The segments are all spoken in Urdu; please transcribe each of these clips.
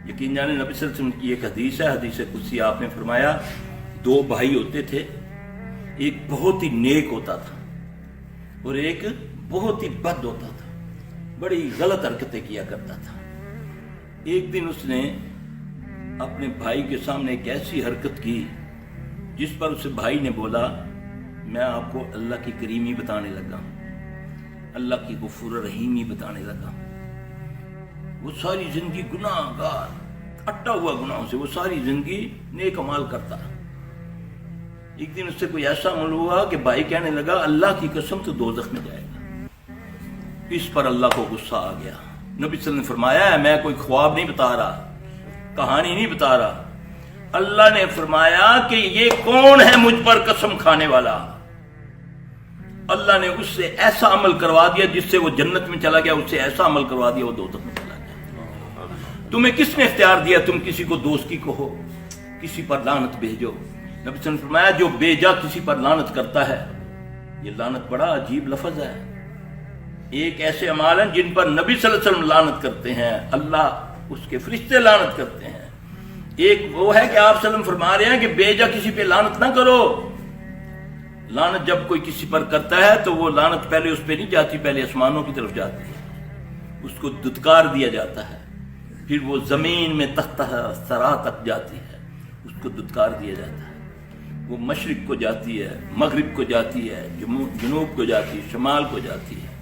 یقین جانے نبی صلی اللہ علیہ وسلم کی ایک حدیث ہے، حدیث قدسی، آپ نے فرمایا 2 بھائی ہوتے تھے، ایک بہت ہی نیک ہوتا تھا اور ایک بہت ہی بد ہوتا تھا، بڑی غلط حرکتیں کیا کرتا تھا۔ ایک دن اس نے اپنے بھائی کے سامنے ایک ایسی حرکت کی جس پر اسے بھائی نے بولا، میں آپ کو اللہ کی کریمی بتانے لگا، اللہ کی غفور رحیمی بتانے لگا۔ وہ ساری زندگی گناہ گار، اٹا ہوا گناہوں سے، وہ ساری زندگی نیک عمال کرتا۔ ایک دن اس سے کوئی ایسا عمل ہوا کہ بھائی کہنے لگا، اللہ کی قسم تو دوزخ میں جائے گا۔ اس پر اللہ کو غصہ آ گیا۔ نبی صلی اللہ علیہ وسلم نے فرمایا، میں کوئی خواب نہیں بتا رہا، کہانی نہیں بتا رہا، اللہ نے فرمایا کہ یہ کون ہے مجھ پر قسم کھانے والا۔ اللہ نے اس سے ایسا عمل کروا دیا جس سے وہ جنت میں چلا گیا، اس سے ایسا عمل کروا دیا وہ دوزخ میں چلا گیا۔ تمہیں کس نے اختیار دیا تم کسی کو دوستی کہو، کسی پر لعنت بھیجو؟ نبی صلی اللہ علیہ وسلم نے فرمایا، جو بیجا کسی پر لعنت کرتا ہے، یہ لعنت بڑا عجیب لفظ ہے۔ ایک ایسے اعمال ہیں جن پر نبی صلی اللہ علیہ وسلم لعنت کرتے ہیں، اللہ اس کے فرشتے لعنت کرتے ہیں۔ ایک وہ ہے کہ آپ صلی اللہ علیہ وسلم فرما رہے ہیں کہ بیجا کسی پہ لعنت نہ کرو۔ لعنت جب کوئی کسی پر کرتا ہے تو وہ لعنت پہلے اس پہ نہیں جاتی، پہلے آسمانوں کی طرف جاتی ہے، اس کو دھتکار دیا جاتا ہے، پھر وہ زمین میں تحت ثرا تک جاتی ہے، اس کو دھتکار دیا جاتا ہے، وہ مشرق کو جاتی ہے، مغرب کو جاتی ہے، جنوب کو جاتی ہے، شمال کو جاتی ہے۔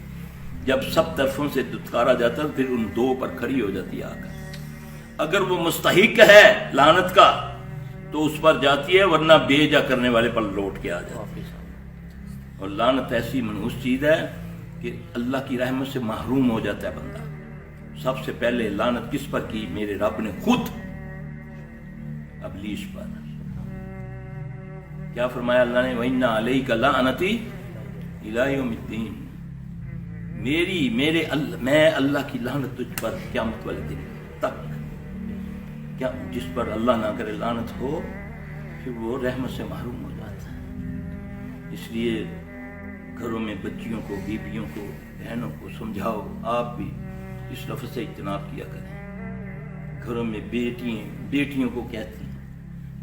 جب سب طرفوں سے دھتکارا جاتا ہے پھر ان 2 پر کھڑی ہو جاتی ہے آ کر۔ اگر وہ مستحق ہے لعنت کا تو اس پر جاتی ہے، ورنہ بیجا کرنے والے پر لوٹ کے آ جاتی ہے۔ اور لعنت ایسی منحوس چیز ہے کہ اللہ کی رحمت سے محروم ہو جاتا ہے بندہ۔ سب سے پہلے لعنت کس پر کی؟ میرے رب نے خود ابلیس پر۔ کیا فرمایا اللہ نے؟ وَإِنَّ عَلَيْكَ لَعْنَتِي إِلَىٰ يَوْمِ الدِّينِ، میں اللہ کی لعنت تجھ پر قیامت والے دن تک۔ کیا جس پر اللہ نہ کرے لعنت ہو پھر وہ رحمت سے محروم ہو جاتا ہے۔ اس لیے گھروں میں بچیوں کو، بیویوں کو، بہنوں کو سمجھاؤ، آپ بھی اس لفظ سے اجتناب کیا کریں۔ گھروں میں بیٹیوں کو کہتی ہیں،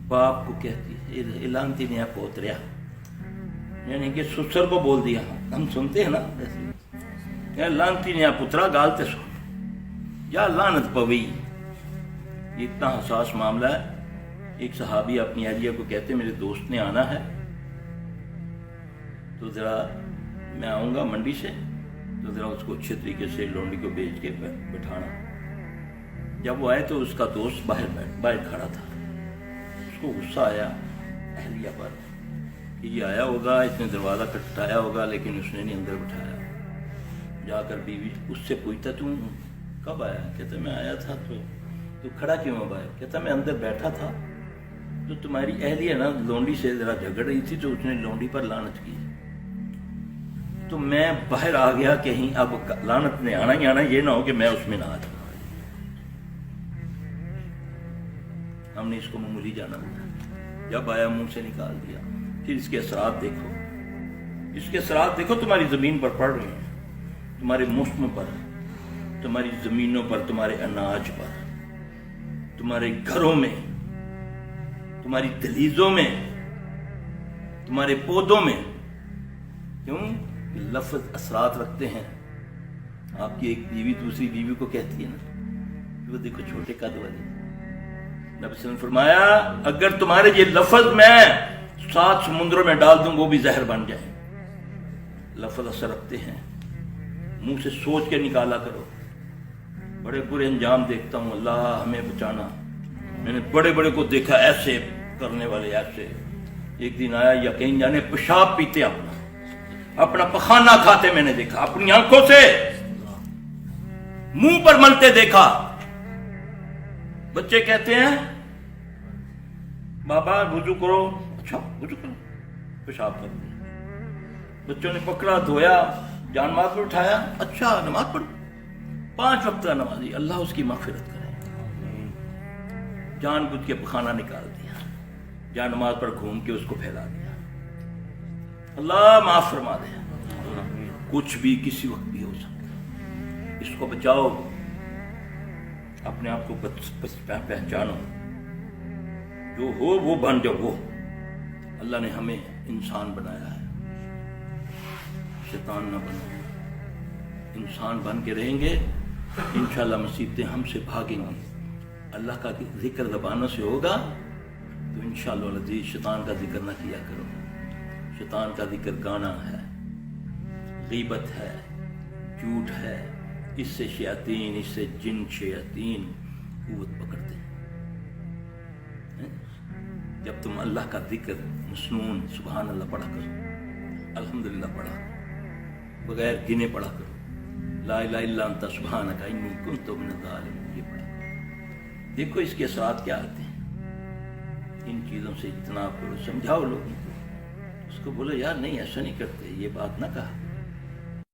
باپ کو کہتی ہے، لانتی نہیں پوتریا، یعنی کہ سسر کو بول دیا، ہم سنتے ہیں نا ایسے، لانتی نہیں پترا گالتے سو یا لعنت پوی۔ یہ اتنا حساس معاملہ ہے۔ ایک صحابی اپنی اہلیہ کو کہتے، میرے دوست نے آنا ہے تو ذرا میں آؤں گا منڈی سے، تو ذرا اس کو اچھے طریقے سے لونڈی کو بیچ کے بٹھانا۔ جب وہ آئے تو اس کا دوست باہر کھڑا تھا۔ اس کو غصہ آیا اہلیہ پر کہ یہ آیا ہوگا، اس نے دروازہ کھٹکھٹایا ہوگا لیکن اس نے نہیں اندر بٹھایا۔ جا کر بیوی اس سے پوچھتا، تم کب آیا؟ کہتا میں آیا تھا تو کھڑا کیوں ہو باہر؟ کہتا میں اندر بیٹھا تھا تو تمہاری اہلیہ نا لونڈی سے ذرا جھگڑ رہی تھی تو اس نے لونڈی پر لعنت کی، تو میں باہر آ گیا، کہیں اب لعنت نے آنا ہی آنا، یہ نہ ہو کہ میں اس میں نہ آ جاؤں۔ ہم نے اس کو معمولی جانا، جب آیا منہ سے نکال دیا۔ پھر اس کے اثرات دیکھو، اس کے اثرات دیکھو، تمہاری زمین پر پڑ رہے ہیں، تمہارے موسم پر، تمہاری زمینوں پر، تمہارے اناج پر، تمہارے گھروں میں، تمہاری دہلیزوں میں، تمہارے پودوں میں۔ کیوں؟ لفظ اثرات رکھتے ہیں۔ آپ کی ایک بیوی دوسری بیوی کو کہتی ہے نا، وہ دیکھو چھوٹے قد والی، نبی صلی اللہ علیہ وسلم نے فرمایا اگر تمہارے یہ لفظ میں 7 سمندروں میں ڈال دوں وہ بھی زہر بن جائیں۔ لفظ اثر رکھتے ہیں، منہ سے سوچ کے نکالا کرو۔ بڑے برے انجام دیکھتا ہوں، اللہ ہمیں بچانا۔ میں نے بڑے بڑے کو دیکھا ایسے کرنے والے، ایسے۔ ایک دن آیا یا کہیں جانے پیشاب پیتے اپنا پخانہ کھاتے میں نے دیکھا، اپنی آنکھوں سے منہ پر ملتے دیکھا۔ بچے کہتے ہیں بابا وضو کرو، اچھا وضو کرو، پیشاب کر دیا۔ بچوں نے پکڑا، دھویا، جان نماز پر اٹھایا، اچھا نماز پڑھو، 5 وقت کا نمازی، اللہ اس کی مغفرت کرے۔ جان بوجھ کے پخانہ نکال دیا، جان نماز پر گھوم کے اس کو پھیلا دیا۔ اللہ معاف فرما دے۔ کچھ بھی کسی وقت بھی ہو سکتا ہے، اس کو بچاؤ۔ اپنے آپ کو پہچانو، جو ہو وہ بن جاؤ. وہ اللہ نے ہمیں انسان بنایا ہے، شیطان نہ بنو. انسان بن کے رہیں گے انشاءاللہ مصیبتیں ہم سے بھاگیں گی. اللہ کا ذکر زبانوں سے ہوگا تو انشاءاللہ العزیز شیطان کا ذکر نہ کیا کرو. شیطان کا ذکر گانا ہے، غیبت ہے، جھوٹ ہے. اس سے شیاطین، اس سے جن شیاطین قوت پکڑتے ہیں. جب تم اللہ کا ذکر مسنون سبحان اللہ پڑھا کرو، الحمدللہ پڑھا بغیر گنے پڑھا کرو، لا الہ الا انت سبحانک انی کنت من الظالمین، یہ پڑھا کرو. دیکھو اس کے اثرات کیا آتے ہیں. ان چیزوں سے اجتناب کرو، سمجھاؤ لوگوں کو، اس کو بولو یار نہیں ایسا نہیں کرتے، یہ بات نہ کہا.